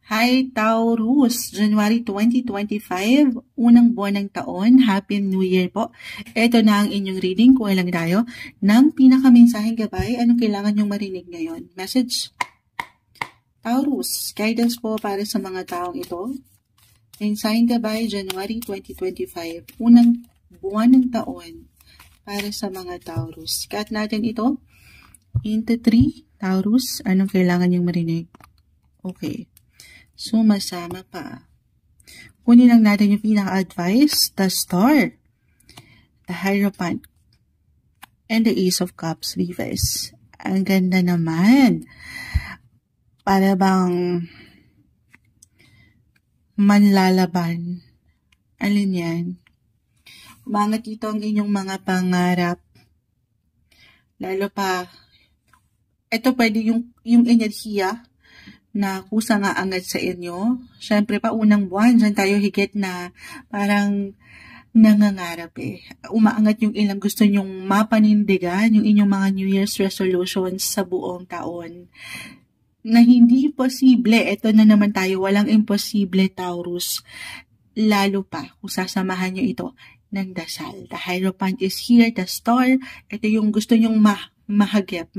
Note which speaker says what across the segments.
Speaker 1: Hi Taurus, January 2025, unang buwan ng taon. Happy New Year po. Ito na ang inyong reading. Kuha lang tayo ng pinakamensaheng gabay. Anong kailangan nyong marinig ngayon? Message. Taurus, guidance po para sa mga taong ito. Mensaheng gabay, January 2025, unang buwan ng taon para sa mga Taurus. Cut natin ito into 3. Taurus, anong kailangan nyong marinig? Okay. Sumasama pa. Kunin lang natin yung pinaka-advice, the Star, the Hierophant, and the Ace of Cups reverse. Ang ganda naman. Para bang manlalaban. Alin yan? Umangat dito ang inyong mga pangarap. Lalo pa, ito pwede yung enerhiya na kusang aangat sa inyo. Siyempre pa, unang buwan, dyan tayo higit na parang nangangarap eh. Umaangat yung ilang gusto nyong mapanindigan, yung inyong mga New Year's resolutions sa buong taon. Na hindi posible, ito na naman tayo, walang imposible, Taurus. Lalo pa, kung sasamahan nyo ito ng dasal. The Hierophant is here, the Star. Ito yung gusto nyong makamit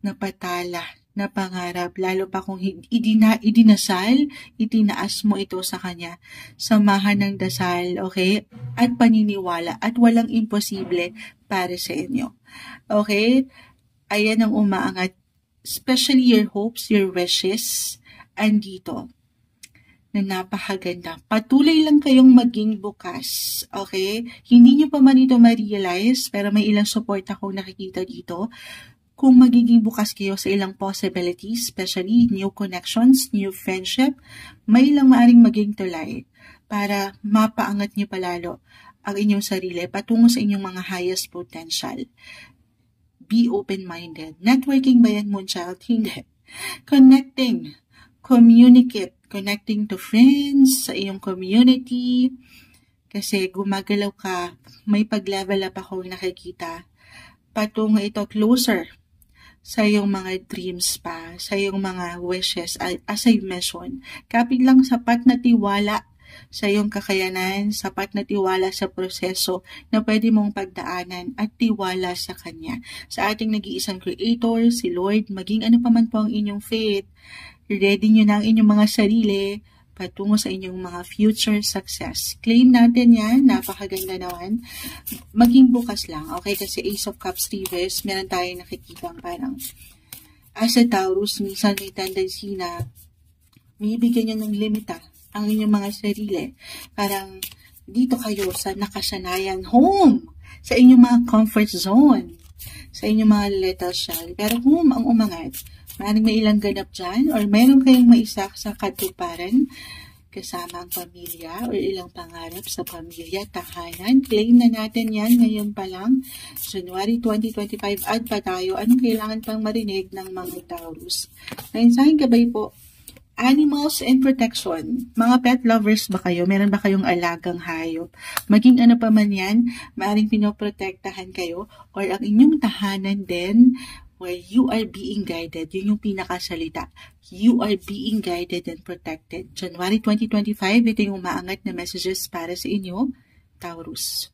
Speaker 1: na patala, na pangarap, lalo pa kung idinasal, itinaas mo ito sa Kanya. Samahan ng dasal, okay? At paniniwala, at walang imposible para sa inyo. Okay? Ayan ang umaangat, especially your hopes, your wishes, andito, na napakaganda. Patuloy lang kayong maging bukas, okay? Hindi nyo pa man ito ma-realize, pero may ilang support akong nakikita dito. Kung magiging bukas kayo sa ilang possibilities, especially new connections, new friendship, may ilang maaring maging tulay para mapaangat nyo palalo ang inyong sarili patungo sa inyong mga highest potential. Be open-minded. Networking ba yan, Moonchild? Hindi. Connecting. Communicate. Connecting to friends, sa iyong community. Kasi gumagalaw ka, may pag-level up ako nakikita. Patungo ito closer sa iyong mga dreams pa, sa iyong mga wishes, as I mentioned. Kapit lang sapat na tiwala sa iyong kakayanan, sapat na tiwala sa proseso na pwede mong pagdaanan at tiwala sa Kanya. Sa ating nag-iisang Creator, si Lord, maging ano pa man po ang inyong faith, ready nyo na ang inyong mga sarili patungo sa inyong mga future success. Claim natin yan, napakaganda naman. Maging bukas lang, okay? Kasi Ace of Cups reverse, meron tayong nakikita parang as a Taurus, minsan may tendency na may bigyan nyo ng limita ang inyong mga sarili. Parang dito kayo sa nakasanayan home, sa inyong mga comfort zone, sa inyong mga little shell. Pero home ang umangat. Maaaring may ilang ganap dyan or meron kayong maisak sa katuparan kasama ang pamilya or ilang pangarap sa pamilya, tahanan. Claim na natin yan ngayon pa lang. January 2025, add pa tayo. Anong kailangan pang marinig ng mga Taurus? Mensaheng gabay po, animals and protection. Mga pet lovers ba kayo? Meron ba kayong alagang hayop? Maging ano pa man yan, maaaring pinoprotektahan kayo or ang inyong tahanan din where you are being guided. Yun yung pinakasalita. You are being guided and protected. January 2025, ito yung umaangat na messages para sa inyo, Taurus.